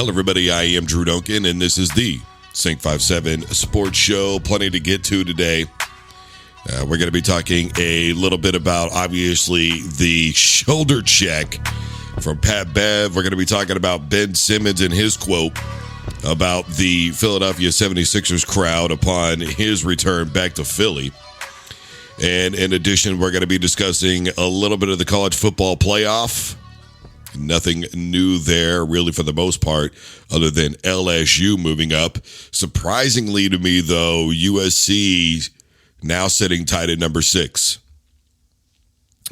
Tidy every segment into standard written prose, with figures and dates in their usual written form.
Hello, everybody. I am Drew Duncan, and this is the Sync 57 Sports Show. Plenty to get to today. We're going to be talking a little bit about, obviously, the shoulder check from patbev. We're going to be talking about Ben Simmons and his quote about the Philadelphia 76ers crowd upon his return back to Philly. And in addition, we're going to be discussing a little bit of the college football playoff. Nothing new there, really, for the most part, other than LSU moving up. Surprisingly to me, though, USC now sitting tight at number 6.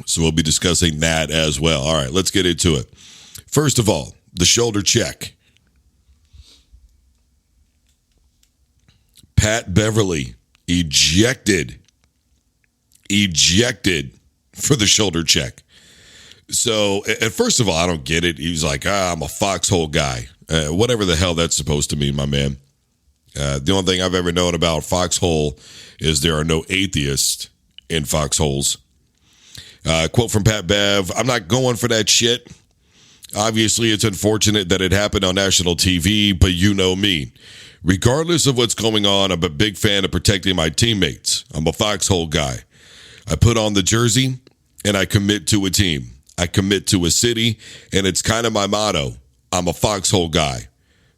So we'll be discussing that as well. All right, let's get into it. First of all, the shoulder check. Pat Beverley ejected for the shoulder check. So, and first of all, I don't get it. He was like, I'm a foxhole guy. Whatever the hell that's supposed to mean, my man. The only thing I've ever known about foxhole is there are no atheists in foxholes. Quote from Pat Bev, I'm not going for that shit. Obviously, it's unfortunate that it happened on national TV, but you know me. Regardless of what's going on, I'm a big fan of protecting my teammates. I'm a foxhole guy. I put on the jersey and I commit to a team. I commit to a city, and it's kind of my motto. I'm a foxhole guy.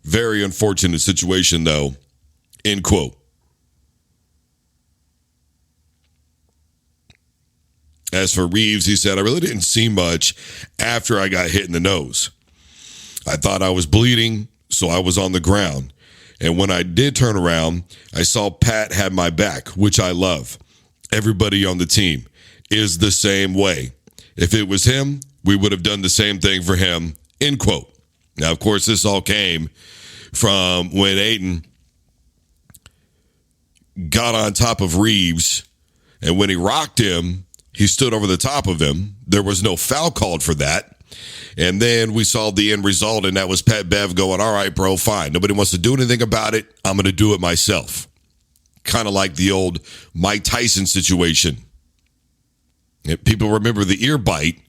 Very unfortunate situation, though. End quote. As for Reeves, he said, I really didn't see much after I got hit in the nose. I thought I was bleeding, so I was on the ground. And when I did turn around, I saw Pat had my back, which I love. Everybody on the team is the same way. If it was him, we would have done the same thing for him, end quote. Now, of course, this all came from when Ayton got on top of Reeves, and when he rocked him, he stood over the top of him. There was no foul called for that. And then we saw the end result, and that was Pat Bev going, all right, bro, fine. Nobody wants to do anything about it. I'm going to do it myself. Kind of like the old Mike Tyson situation. People remember the ear bite,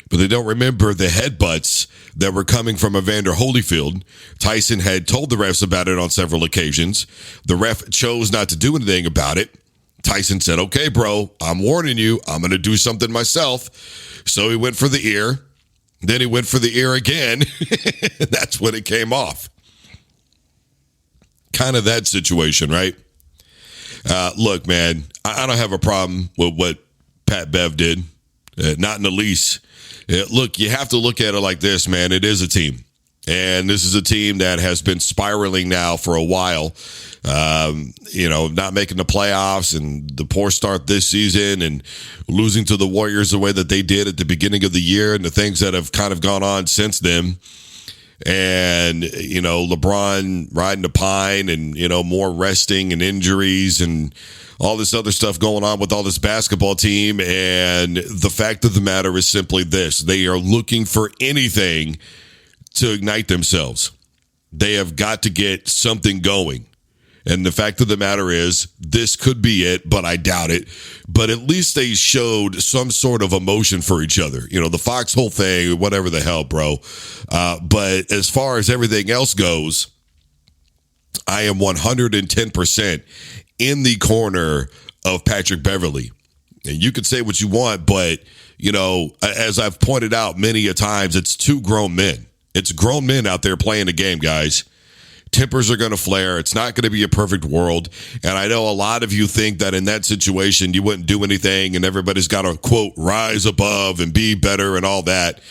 but they don't remember the headbutts that were coming from Evander Holyfield. Tyson had told the refs about it on several occasions. The ref chose not to do anything about it. Tyson said, okay, bro, I'm warning you. I'm going to do something myself. So he went for the ear. Then he went for the ear again. That's when it came off. Kind of that situation, right? Look, man, I don't have a problem with what Pat Bev did. Not in the least. Look, you have to look at it like this, man. It is a team. And this is a team that has been spiraling now for a while. Not making the playoffs and the poor start this season and losing to the Warriors the way that they did at the beginning of the year and the things that have kind of gone on since then. And, LeBron riding the pine and, more resting and injuries and all this other stuff going on with all this basketball team. And the fact of the matter is simply this. They are looking for anything to ignite themselves. They have got to get something going. And the fact of the matter is, this could be it, but I doubt it. But at least they showed some sort of emotion for each other. The foxhole thing, whatever the hell, bro. But as far as everything else goes, I am 110% in the corner of Patrick Beverley. And you could say what you want, but, as I've pointed out many a times, it's two grown men. It's grown men out there playing the game, guys. Tempers are going to flare. It's not going to be a perfect world. And I know a lot of you think that in that situation, you wouldn't do anything and everybody's got to, quote, rise above and be better and all that.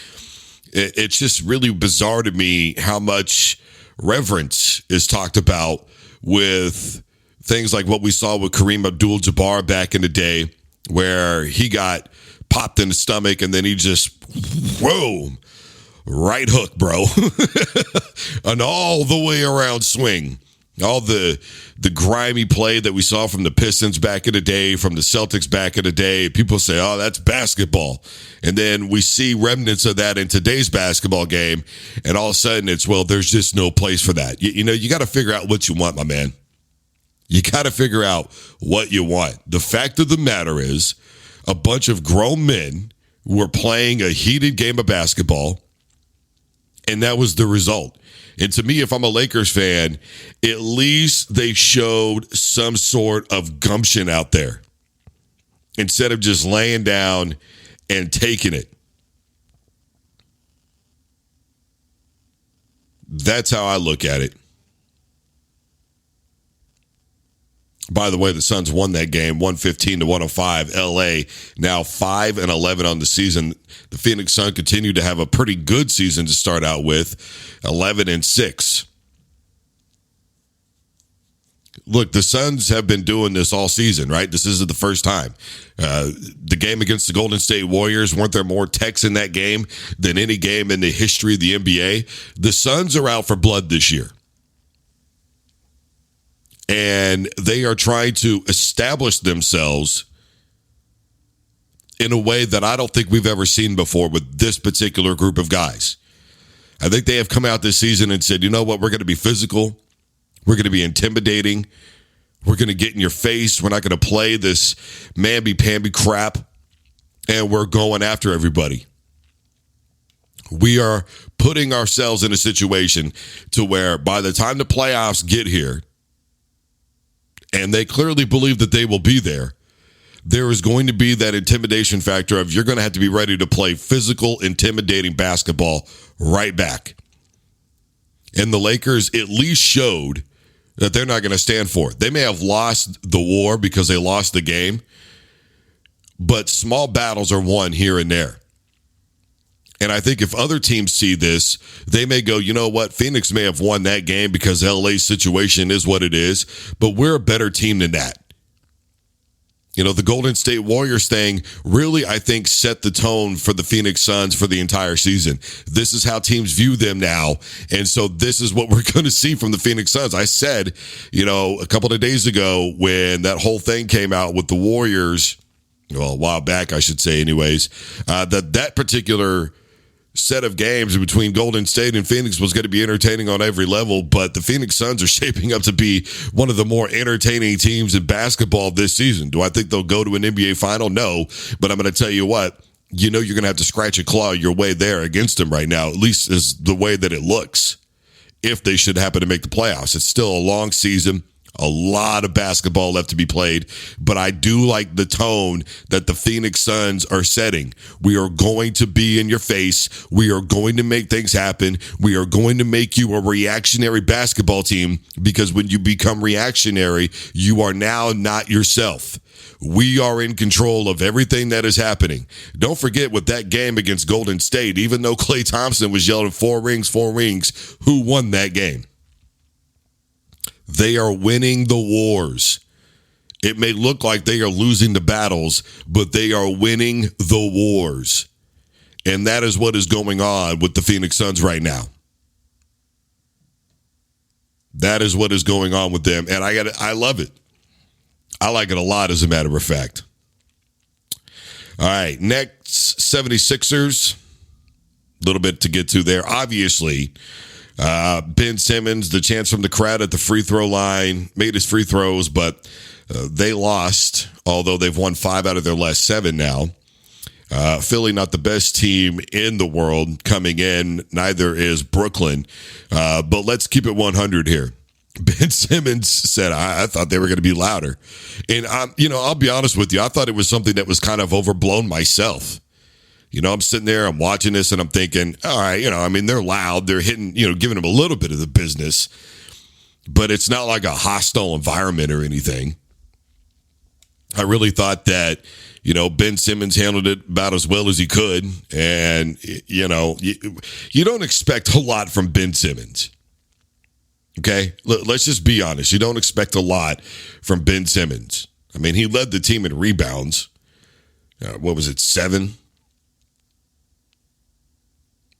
It's just really bizarre to me how much reverence is talked about with things like what we saw with Kareem Abdul-Jabbar back in the day, where he got popped in the stomach and then he just, whoa, right hook, bro. An all the way around swing. All the grimy play that we saw from the Pistons back in the day, from the Celtics back in the day. People say, oh, that's basketball. And then we see remnants of that in today's basketball game. And all of a sudden it's, well, there's just no place for that. You got to figure out what you want, my man. You got to figure out what you want. The fact of the matter is, a bunch of grown men were playing a heated game of basketball. And that was the result. And to me, if I'm a Lakers fan, at least they showed some sort of gumption out there instead of just laying down and taking it. That's how I look at it. By the way, the Suns won that game 115-105. LA now 5-11 on the season. The Phoenix Suns continue to have a pretty good season to start out with, 11-6. Look, the Suns have been doing this all season, right? This isn't the first time. The game against the Golden State Warriors, weren't there more techs in that game than any game in the history of the NBA? The Suns are out for blood this year. And they are trying to establish themselves in a way that I don't think we've ever seen before with this particular group of guys. I think they have come out this season and said, you know what, we're going to be physical. We're going to be intimidating. We're going to get in your face. We're not going to play this mamby-pamby crap. And we're going after everybody. We are putting ourselves in a situation to where by the time the playoffs get here, and they clearly believe that they will be there, there is going to be that intimidation factor of you're going to have to be ready to play physical, intimidating basketball right back. And the Lakers at least showed that they're not going to stand for it. They may have lost the war because they lost the game, but small battles are won here and there. And I think if other teams see this, they may go, you know what, Phoenix may have won that game because LA's situation is what it is, but we're a better team than that. You know, the Golden State Warriors thing really, I think, set the tone for the Phoenix Suns for the entire season. This is how teams view them now. And so this is what we're going to see from the Phoenix Suns. I said, you know, a couple of days ago when that whole thing came out with the Warriors, well, a while back, I should say anyways, that particular set of games between Golden State and Phoenix was going to be entertaining on every level, but the Phoenix Suns are shaping up to be one of the more entertaining teams in basketball this season. Do I think they'll go to an NBA final? No, but I'm going to tell you what, you know you're going to have to scratch and claw your way there against them right now, at least is the way that it looks, if they should happen to make the playoffs. It's still a long season. A lot of basketball left to be played, but I do like the tone that the Phoenix Suns are setting. We are going to be in your face. We are going to make things happen. We are going to make you a reactionary basketball team, because when you become reactionary, you are now not yourself. We are in control of everything that is happening. Don't forget with that game against Golden State, even though Klay Thompson was yelling 4 rings, who won that game? They are winning the wars. It may look like they are losing the battles, but they are winning the wars. And that is what is going on with the Phoenix Suns right now. That is what is going on with them. And I love it. I like it a lot, as a matter of fact. All right, next, 76ers. A little bit to get to there. Obviously, Ben Simmons, the chance from the crowd at the free throw line, made his free throws, but they lost, although they've won 5 out of their last 7 now. Philly, not the best team in the world coming in. Neither is Brooklyn. But let's keep it 100 here. Ben Simmons said, I thought they were going to be louder. And, I'll be honest with you. I thought it was something that was kind of overblown myself. I'm sitting there, I'm watching this, and I'm thinking, all right, they're loud. They're hitting, giving them a little bit of the business. But it's not like a hostile environment or anything. I really thought that, Ben Simmons handled it about as well as he could. And, you don't expect a lot from Ben Simmons. Okay? Let's just be honest. You don't expect a lot from Ben Simmons. He led the team in rebounds. What was it, 7?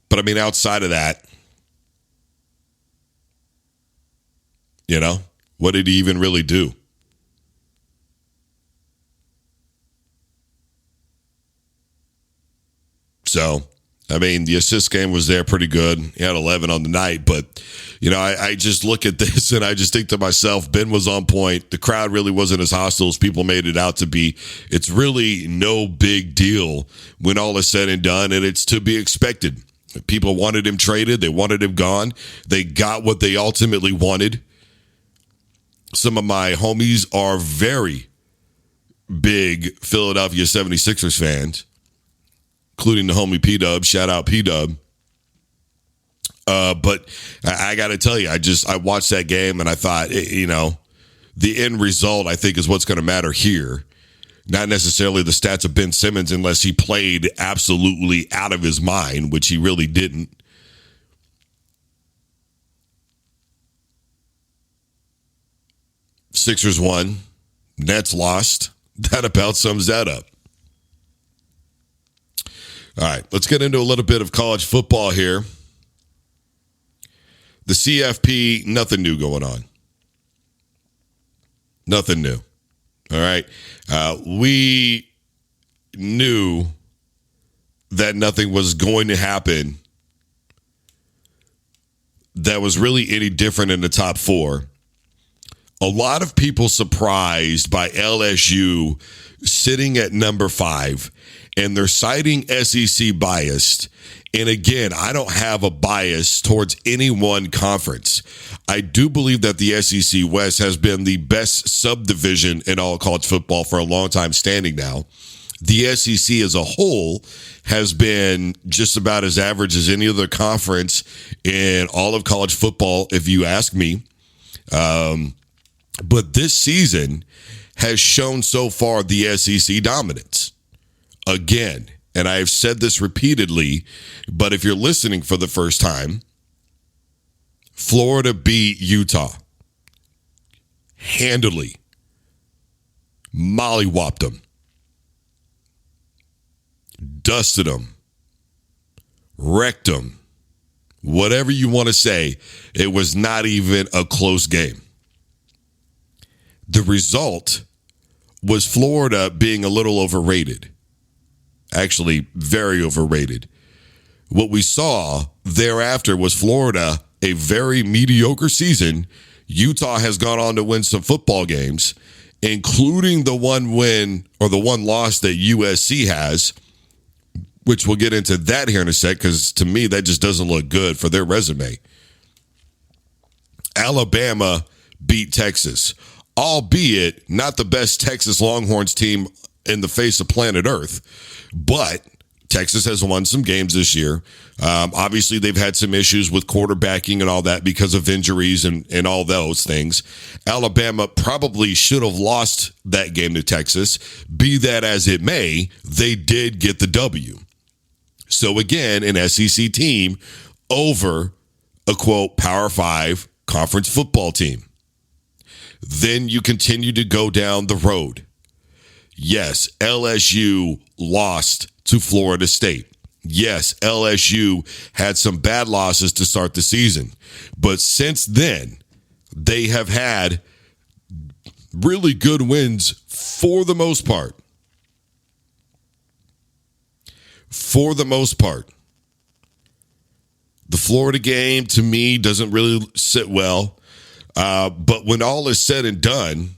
But, outside of that, what did he even really do? So, the assist game was there pretty good. He had 11 on the night. But, I just look at this and I just think to myself, Ben was on point. The crowd really wasn't as hostile as people made it out to be. It's really no big deal when all is said and done, and it's to be expected. People wanted him traded. They wanted him gone. They got what they ultimately wanted. Some of my homies are very big Philadelphia 76ers fans, including the homie P-Dub. Shout out P-Dub. But I got to tell you, I watched that game and I thought, the end result, I think, is what's going to matter here. Not necessarily the stats of Ben Simmons unless he played absolutely out of his mind, which he really didn't. Sixers won. Nets lost. That about sums that up. All right, let's get into a little bit of college football here. The CFP, nothing new going on. Nothing new. All right. We knew that nothing was going to happen that was really any different in the top four. A lot of people surprised by LSU sitting at number 5, and they're citing SEC bias. And again, I don't have a bias towards any one conference. I do believe that the SEC West has been the best subdivision in all college football for a long time standing now. The SEC as a whole has been just about as average as any other conference in all of college football, if you ask me. But this season has shown so far the SEC dominance. Again, and I have said this repeatedly, but if you're listening for the first time, Florida beat Utah handily, mollywopped them, dusted them, wrecked them, whatever you want to say. It was not even a close game. The result was Florida being a little overrated. Actually, very overrated. What we saw thereafter was Florida, a very mediocre season. Utah has gone on to win some football games, including the one win or the one loss that USC has, which we'll get into that here in a sec, because to me, that just doesn't look good for their resume. Alabama beat Texas, albeit not the best Texas Longhorns team in the face of planet Earth. But Texas has won some games this year. Obviously, they've had some issues with quarterbacking and all that because of injuries and all those things. Alabama probably should have lost that game to Texas. Be that as it may, they did get the W. So again, an SEC team over a, quote, Power 5 conference football team. Then you continue to go down the road. Yes, LSU lost to Florida State. Yes, LSU had some bad losses to start the season. But since then, they have had really good wins for the most part. For the most part. The Florida game, to me, doesn't really sit well. But when all is said and done,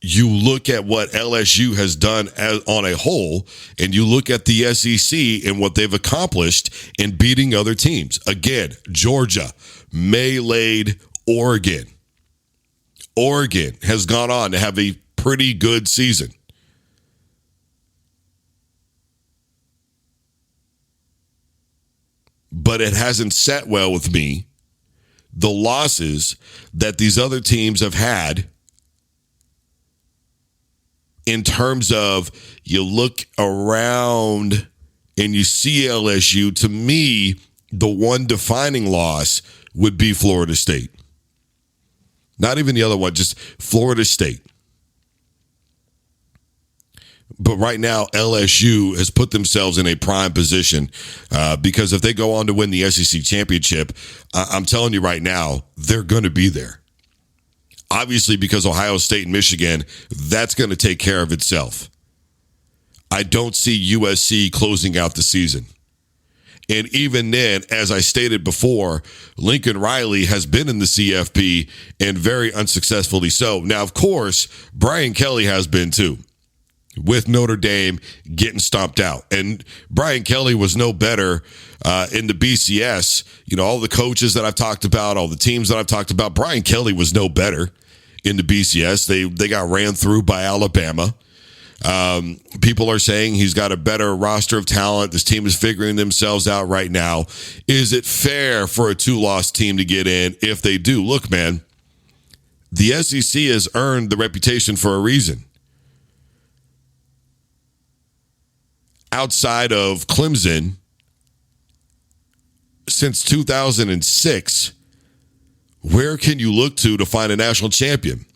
you look at what LSU has done on a whole, and you look at the SEC and what they've accomplished in beating other teams. Again, Georgia meleeed Oregon. Oregon has gone on to have a pretty good season. But it hasn't sat well with me, the losses that these other teams have had. In terms of, you look around and you see LSU, to me, the one defining loss would be Florida State. Not even the other one, just Florida State. But right now, LSU has put themselves in a prime position because if they go on to win the SEC championship, I'm telling you right now, they're going to be there. Obviously, because Ohio State and Michigan, that's going to take care of itself. I don't see USC closing out the season. And even then, as I stated before, Lincoln Riley has been in the CFP and very unsuccessfully so. Now, of course, Brian Kelly has been too. with Notre Dame getting stomped out. And Brian Kelly was no better in the BCS. All the coaches that I've talked about, all the teams that I've talked about, Brian Kelly was no better in the BCS. They got ran through by Alabama. People are saying he's got a better roster of talent. This team is figuring themselves out right now. Is it fair for a 2-loss team to get in? If they do, look, man, the SEC has earned the reputation for a reason. Outside of Clemson, since 2006, where can you look to find a national champion?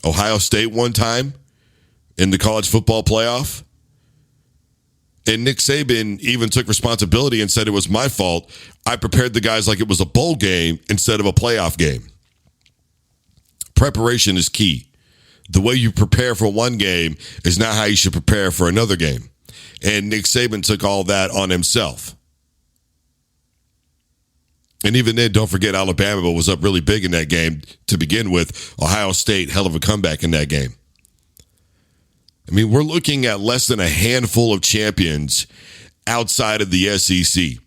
Ohio State one time in the college football playoff. And Nick Saban even took responsibility and said it was my fault. I prepared the guys like it was a bowl game instead of a playoff game. Preparation is key. The way you prepare for one game is not how you should prepare for another game. And Nick Saban took all that on himself. And even then, don't forget Alabama was up really big in that game to begin with. Ohio State, hell of a comeback in that game. I mean, we're looking at less than a handful of champions outside of the SEC.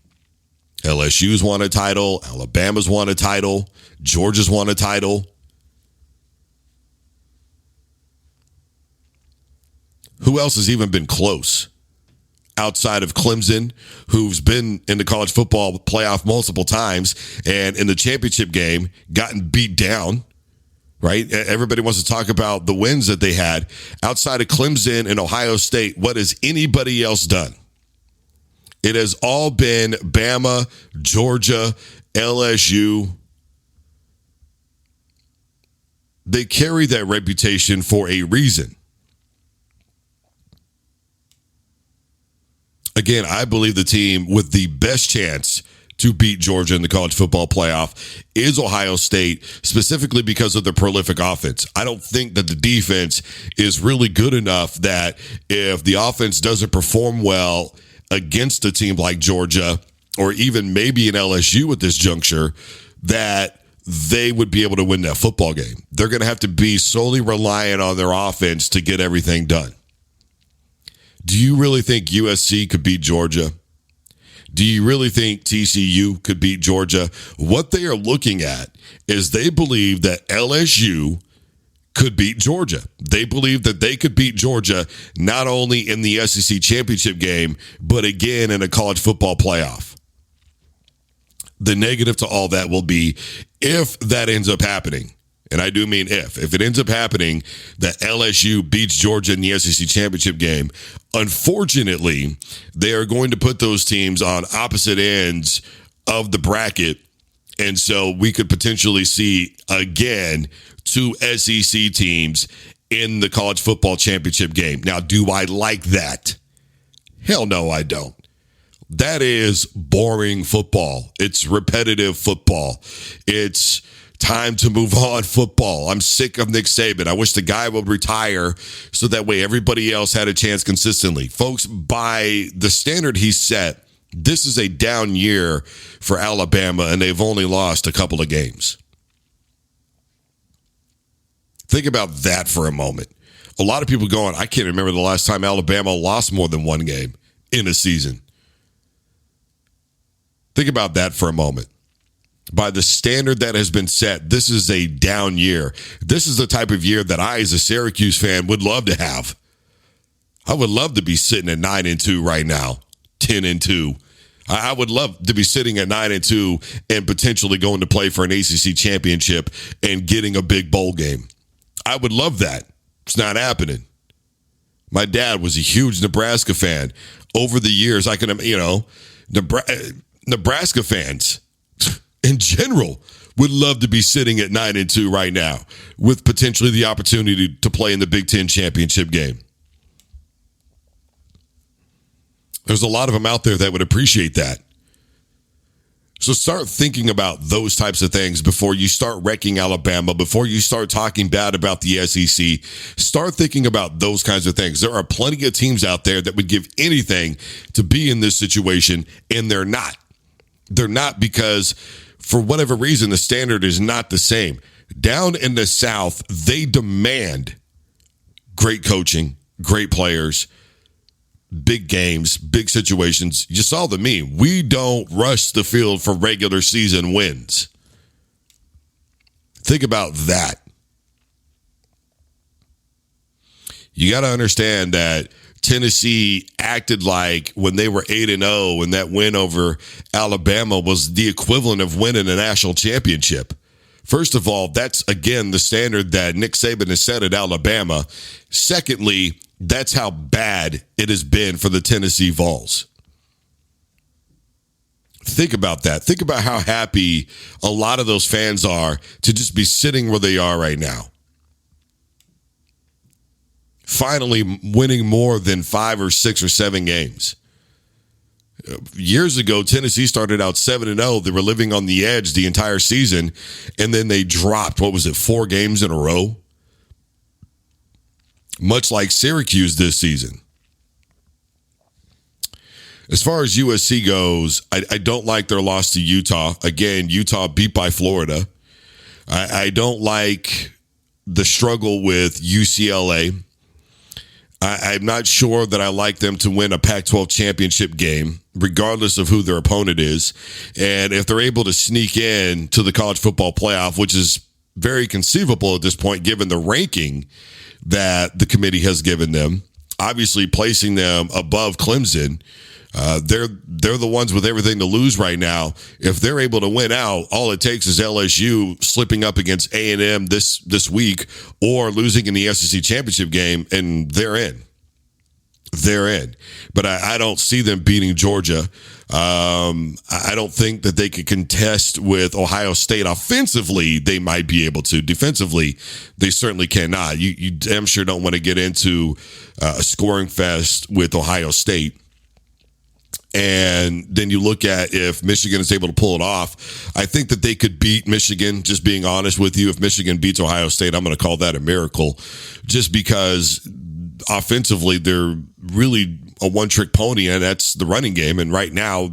LSU's won a title. Alabama's won a title. Georgia's won a title. Who else has even been close? Outside of Clemson, who's been in the college football playoff multiple times and in the championship game gotten beat down, right? Everybody wants to talk about the wins that they had. Outside of Clemson and Ohio State, what has anybody else done? It has all been Bama, Georgia, LSU. They carry that reputation for a reason. Again, I believe the team with the best chance to beat Georgia in the college football playoff is Ohio State, specifically because of the prolific offense. I don't think that the defense is really good enough that if the offense doesn't perform well against a team like Georgia or even maybe an LSU at this juncture, that they would be able to win that football game. They're going to have to be solely reliant on their offense to get everything done. Do you really think USC could beat Georgia? Do you really think TCU could beat Georgia? What they are looking at is they believe that LSU could beat Georgia. They believe that they could beat Georgia not only in the SEC championship game, but again in a college football playoff. The negative to all that will be if that ends up happening. And I do mean if it ends up happening that LSU beats Georgia in the SEC championship game, unfortunately, they are going to put those teams on opposite ends of the bracket. And so we could potentially see, again, 2 SEC teams in the college football championship game. Now, do I like that? Hell no, I don't. That is boring football. It's repetitive football. It's time to move on football. I'm sick of Nick Saban. I wish the guy would retire so that way everybody else had a chance consistently. Folks, by the standard he set, this is a down year for Alabama, and they've only lost a couple of games. Think about that for a moment. A lot of people going, I can't remember the last time Alabama lost more than one game in a season. Think about that for a moment. By the standard that has been set, this is a down year. This is the type of year that I, as a Syracuse fan, would love to have. I would love to be sitting at 9-2 right now, 10-2. I would love to be sitting at 9-2 and potentially going to play for an ACC championship and getting a big bowl game. I would love that. It's not happening. My dad was a huge Nebraska fan. Over the years, I can, Nebraska fans in general would love to be sitting at 9-2 right now with potentially the opportunity to play in the Big Ten championship game. There's a lot of them out there that would appreciate that. So start thinking about those types of things before you start wrecking Alabama, before you start talking bad about the SEC. Start thinking about those kinds of things. There are plenty of teams out there that would give anything to be in this situation, and they're not. They're not because, for whatever reason, the standard is not the same. Down in the South, they demand great coaching, great players, big games, big situations. You saw the meme. We don't rush the field for regular season wins. Think about that. You got to understand that Tennessee acted like when they were 8-0 and that win over Alabama was the equivalent of winning a national championship. First of all, that's, again, the standard that Nick Saban has set at Alabama. Secondly, that's how bad it has been for the Tennessee Vols. Think about that. Think about how happy a lot of those fans are to just be sitting where they are right now. Finally winning more than 5 or 6 or 7 games. Years ago, Tennessee started out 7-0. They were living on the edge the entire season, and then they dropped, 4 games in a row? Much like Syracuse this season. As far as USC goes, I don't like their loss to Utah. Again, Utah beat by Florida. I don't like the struggle with UCLA. I'm not sure that I like them to win a Pac-12 championship game, regardless of who their opponent is. And if they're able to sneak in to the college football playoff, which is very conceivable at this point, given the ranking that the committee has given them, obviously placing them above Clemson, they're the ones with everything to lose right now. If they're able to win out, all it takes is LSU slipping up against A&M this week or losing in the SEC championship game, and they're in. They're in. But I don't see them beating Georgia. I don't think that they could contest with Ohio State. Offensively, they might be able to. Defensively, they certainly cannot. You damn sure don't want to get into a scoring fest with Ohio State. And then you look at if Michigan is able to pull it off, I think that they could beat Michigan, just being honest with you. If Michigan beats Ohio State, I'm going to call that a miracle, just because offensively they're really a one-trick pony, and that's the running game. And right now,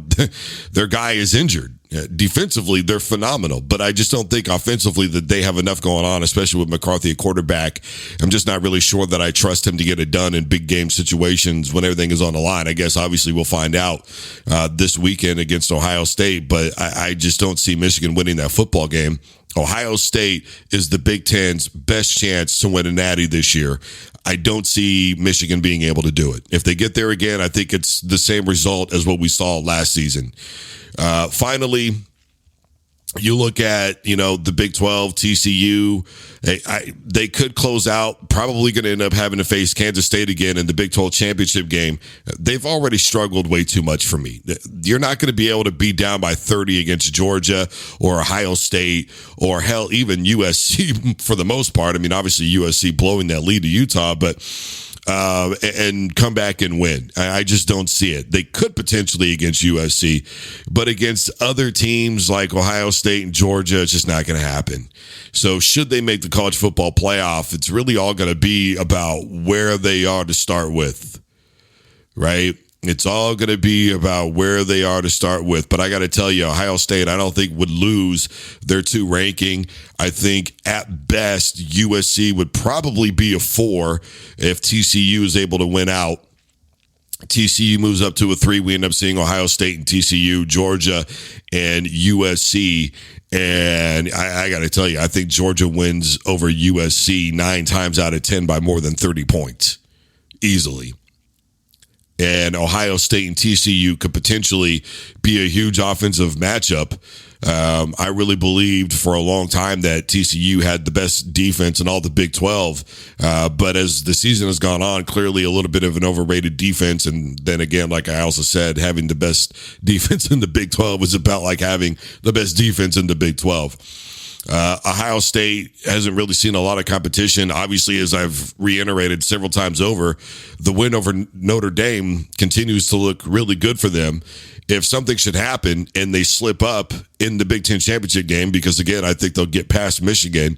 their guy is injured. Defensively, they're phenomenal, but I just don't think offensively that they have enough going on, especially with McCarthy at quarterback. I'm just not really sure that I trust him to get it done in big game situations when everything is on the line. I guess obviously we'll find out this weekend against Ohio State, but I just don't see Michigan winning that football game. Ohio State is the Big Ten's best chance to win a natty this year. I don't see Michigan being able to do it. If they get there again, I think it's the same result as what we saw last season. Finally, you look at, the Big 12, TCU, they could close out, probably going to end up having to face Kansas State again in the Big 12 championship game. They've already struggled way too much for me. You're not going to be able to be down by 30 against Georgia or Ohio State or hell, even USC for the most part. I mean, obviously USC blowing that lead to Utah, but and come back and win. I just don't see it. They could potentially against USC, but against other teams like Ohio State and Georgia, it's just not going to happen. So should they make the college football playoff, it's really all going to be about where they are to start with, right? It's all going to be about where they are to start with. But I got to tell you, Ohio State, I don't think would lose their 2 ranking. I think at best, USC would probably be a 4 if TCU is able to win out. TCU moves up to a 3. We end up seeing Ohio State and TCU, Georgia and USC. And I got to tell you, I think Georgia wins over USC 9 times out of 10 by more than 30 points. Easily. And Ohio State and TCU could potentially be a huge offensive matchup. I really believed for a long time that TCU had the best defense in all the Big 12. But as the season has gone on, clearly a little bit of an overrated defense. And then again, like I also said, having the best defense in the Big 12 is about like having the best defense in the Big 12. Ohio State hasn't really seen a lot of competition. Obviously, as I've reiterated several times over, the win over Notre Dame continues to look really good for them. If something should happen and they slip up in the Big Ten championship game, because again, I think they'll get past Michigan,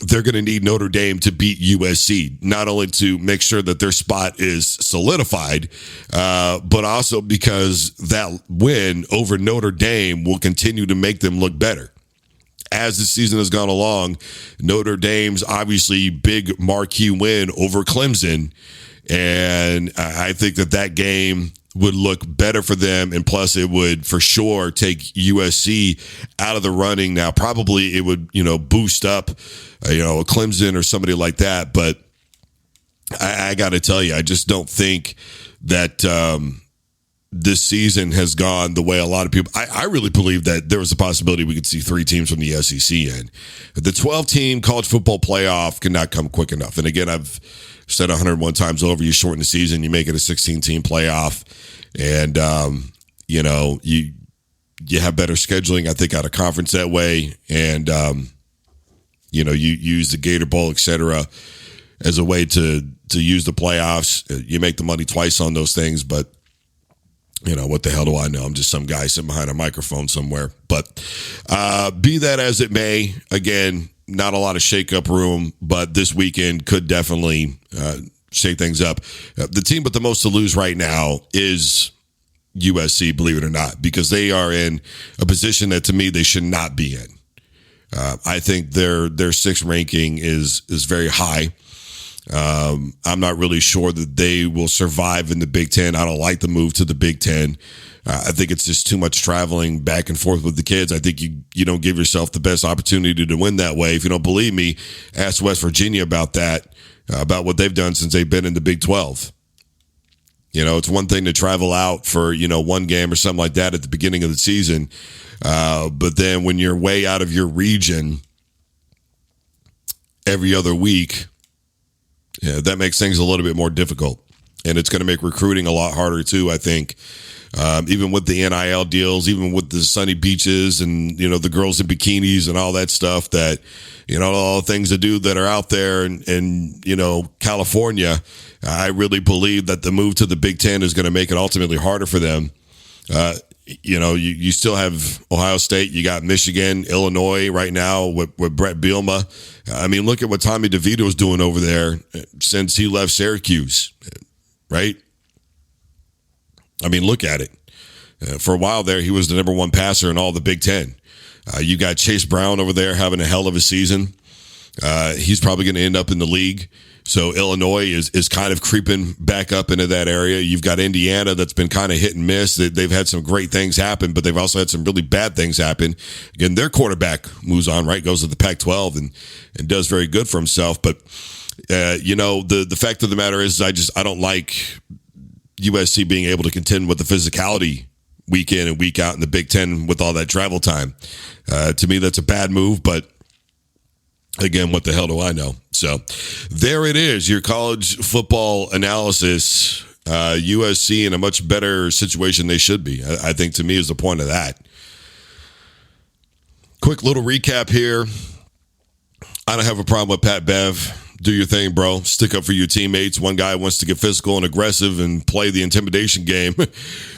they're going to need Notre Dame to beat USC, not only to make sure that their spot is solidified, but also because that win over Notre Dame will continue to make them look better. as the season has gone along, Notre Dame's obviously big marquee win over Clemson. And I think that game would look better for them. And plus, it would for sure take USC out of the running. Now, probably it would, boost up, a Clemson or somebody like that. But I got to tell you, I just don't think that this season has gone the way a lot of people. I really believe that there was a possibility we could see 3 teams from the SEC in. The 12-team college football playoff cannot come quick enough. And again, I've said 101 times over, you shorten the season, you make it a 16-team playoff, and you have better scheduling, I think, out of conference that way, and you use the Gator Bowl, etc., as a way to use the playoffs. You make the money twice on those things, but what the hell do I know? I'm just some guy sitting behind a microphone somewhere. But be that as it may, again, not a lot of shake-up room, but this weekend could definitely shake things up. The team with the most to lose right now is USC, believe it or not, because they are in a position that, to me, they should not be in. I think their 6th ranking is very high. I'm not really sure that they will survive in the Big Ten. I don't like the move to the Big Ten. I think it's just too much traveling back and forth with the kids. I think you don't give yourself the best opportunity to win that way. If you don't believe me, ask West Virginia about that, about what they've done since they've been in the Big 12. It's one thing to travel out for, one game or something like that at the beginning of the season. But then when you're way out of your region every other week, that makes things a little bit more difficult. And it's going to make recruiting a lot harder, too, I think. Even with the NIL deals, even with the sunny beaches and, the girls in bikinis and all that stuff that, all the things to do that are out there in California, I really believe that the move to the Big Ten is going to make it ultimately harder for them. You still have Ohio State, you got Michigan, Illinois right now with Brett Bielema. I mean, look at what Tommy DeVito is doing over there since he left Syracuse, right? I mean, look at it. For a while there, he was the number 1 passer in all the Big Ten. You got Chase Brown over there having a hell of a season. He's probably going to end up in the league. So Illinois is kind of creeping back up into that area. You've got Indiana that's been kind of hit and miss. They've had some great things happen, but they've also had some really bad things happen. Again, their quarterback moves on, right? Goes to the Pac-12 and does very good for himself. But, the fact of the matter is I don't like USC being able to contend with the physicality week in and week out in the Big Ten with all that travel time. To me, that's a bad move, but again, what the hell do I know? So there it is, your college football analysis. USC in a much better situation they should be, I think, to me, is the point of that. Quick little recap here. I don't have a problem with Pat Bev. Do your thing, bro. Stick up for your teammates. One guy wants to get physical and aggressive and play the intimidation game. 2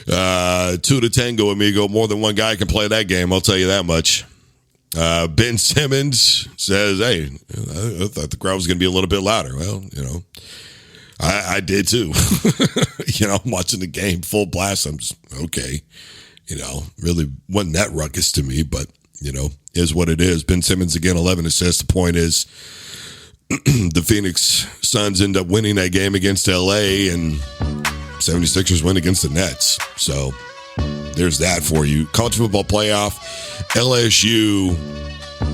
to tango, amigo. More than one guy can play that game, I'll tell you that much. Ben Simmons says, hey, I thought the crowd was going to be a little bit louder. Well, I did too. I'm watching the game full blast. I'm just, okay. Really wasn't that ruckus to me, but, is what it is. Ben Simmons, again, 11 assists. The point is, the Phoenix Suns end up winning that game against LA, and 76ers win against the Nets. So there's that for you. College football playoff. LSU,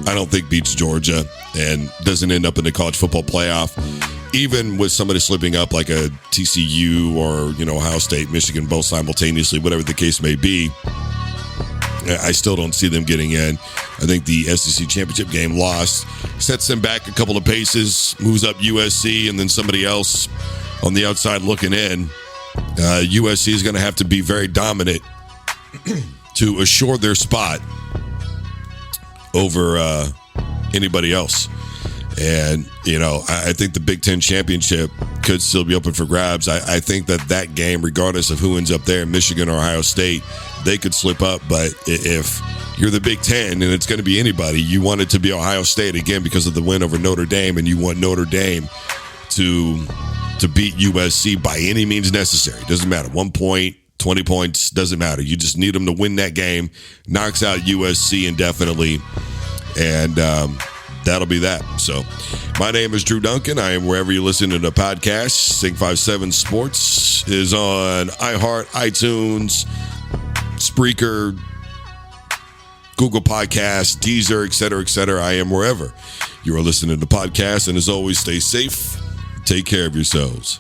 I don't think, beats Georgia and doesn't end up in the college football playoff. Even with somebody slipping up like a TCU or, Ohio State, Michigan, both simultaneously, whatever the case may be, I still don't see them getting in. I think the SEC championship game lost, sets them back a couple of paces, moves up USC, and then somebody else on the outside looking in. USC is going to have to be very dominant to assure their spot over anybody else. And, I think the Big Ten championship could still be open for grabs. I think that game, regardless of who ends up there, Michigan or Ohio State, they could slip up. But if you're the Big Ten and it's going to be anybody, you want it to be Ohio State, again, because of the win over Notre Dame, and you want Notre Dame to beat USC by any means necessary. Doesn't matter. 1 point, 20 points, doesn't matter. You just need them to win that game. Knocks out USC indefinitely. And that'll be that. So my name is Drew Duncan. I am wherever you listen to the podcast. Sync 57 Sports is on iHeart, iTunes, Spreaker, Google Podcasts, Deezer, et cetera, et cetera. I am wherever you are listening to the podcast. And as always, stay safe. Take care of yourselves.